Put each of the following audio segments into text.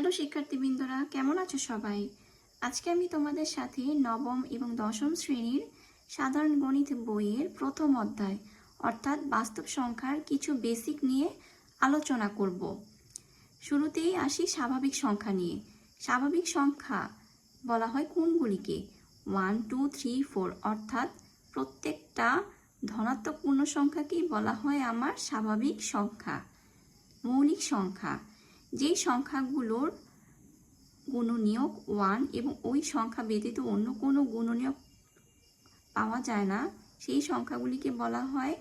Hello শিক্ষার্থীবৃন্দরা, কেমন আছো সবাই? আজকে আমি তোমাদের সাথে নবম এবং দশম শ্রেণীর সাধারণ গণিত বইয়ের প্রথম অধ্যায় অর্থাৎ বাস্তব সংখ্যার কিছু বেসিক নিয়ে আলোচনা করব। শুরুতেই আসি স্বাভাবিক সংখ্যা নিয়ে। স্বাভাবিক সংখ্যা বলা হয় কোনগুলিকে? 1, 2, 3, 4 অর্থাৎ প্রত্যেকটা ধনাত্মক পূর্ণ সংখ্যাকেই বলা হয় আমার স্বাভাবিক সংখ্যা। মৌলিক সংখ্যা, যেই সংখ্যাগুলোর গুণনীয়ক 1 এবং ওই সংখ্যা ব্যতীত অন্য কোনো গুণনীয়ক পাওয়া যায় না, সেই সংখ্যাগুলিকে বলা হয়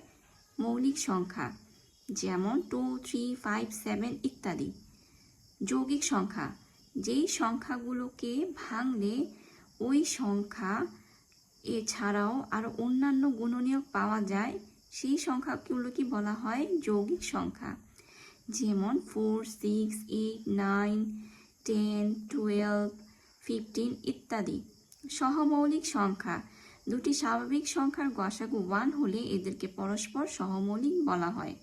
মৌলিক সংখ্যা, যেমন 2, 3, 5, 7 ইত্যাদি। যৌগিক সংখ্যা, যেই সংখ্যাগুলোকে ভাঙলে ওই সংখ্যা এছাড়াও আরও অন্যান্য গুণনীয়ক পাওয়া যায়, সেই সংখ্যাগুলোকে বলা হয় যৌগিক সংখ্যা, যেমন 4, 6, 8, 9, 10, 12, 15 ইত্যাদি। সহমৌলিক সংখ্যা, দুটি স্বাভাবিক সংখ্যার গসাগু 1 হলে এদেরকে পরস্পর সহমৌলিক বলা হয়।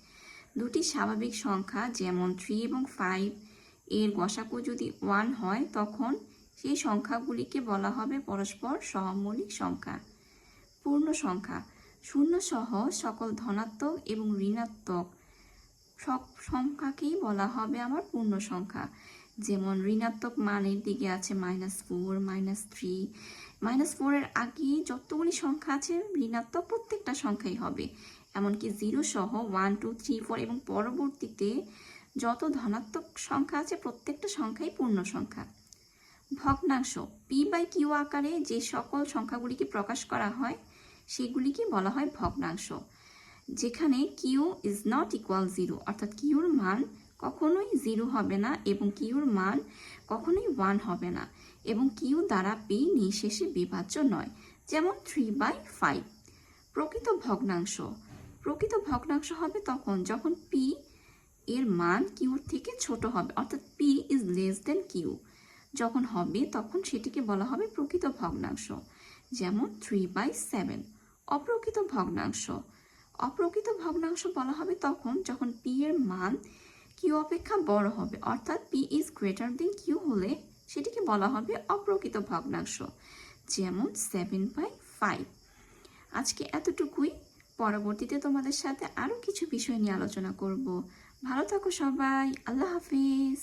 দুটি স্বাভাবিক সংখ্যা যেমন 3 এবং 5 এর গসাগু যদি 1 হয় তখন সেই সংখ্যাগুলিকে বলা হবে পরস্পর সহমৌলিক সংখ্যা। পূর্ণ সংখ্যা, শূন্য সহ সকল ধনাত্মক এবং ঋণাত্মক সব সংখ্যাকেই বলা হবে আমার পূর্ণ সংখ্যা, যেমন ঋণাত্মক মানের দিকে আছে -4, -3, -4 এর আগে যতগুলি সংখ্যা আছে ঋণাত্মক প্রত্যেকটা সংখ্যাই হবে, এমনকি 0 সহ 1, 2, 3, 4 এবং পরবর্তীতে যত ধনাত্মক সংখ্যা আছে প্রত্যেকটা সংখ্যাই পূর্ণ সংখ্যা। ভগ্নাংশ, p/q আকারে যে সকল সংখ্যাগুলিকে প্রকাশ করা হয় সেগুলিকে বলা হয় ভগ্নাংশ, যেখানে কিউ ইজ নট ইকুয়াল 0 অর্থাৎ কিউর মান কখনোই 0 হবে না এবং কিউর মান কখনোই 1 হবে না এবং কিউ দ্বারা পি নিঃশেষে বিভাজ্য নয়, যেমন 3/5। প্রকৃত ভগ্নাংশ, প্রকৃত ভগ্নাংশ হবে তখন যখন পি এর মান কিউর থেকে ছোট হবে, অর্থাৎ P is less than Q যখন হবে তখন সেটিকে বলা হবে প্রকৃত ভগ্নাংশ, যেমন 3/7। অপ্রকৃত ভগ্নাংশ, অপ্রকৃত ভগ্নাংশ বলা হবে তখন যখন পি এর মান কিউ অপেক্ষা বড় হবে, অর্থাৎ P is greater than Q হলে সেটিকে বলা হবে অপ্রকৃত ভগ্নাংশ, যেমন 7/5। আজকে এতটুকুই, পরবর্তীতে তোমাদের সাথে আরও কিছু বিষয় নিয়ে আলোচনা করব। ভালো থাকো সবাই, আল্লাহ হাফিজ।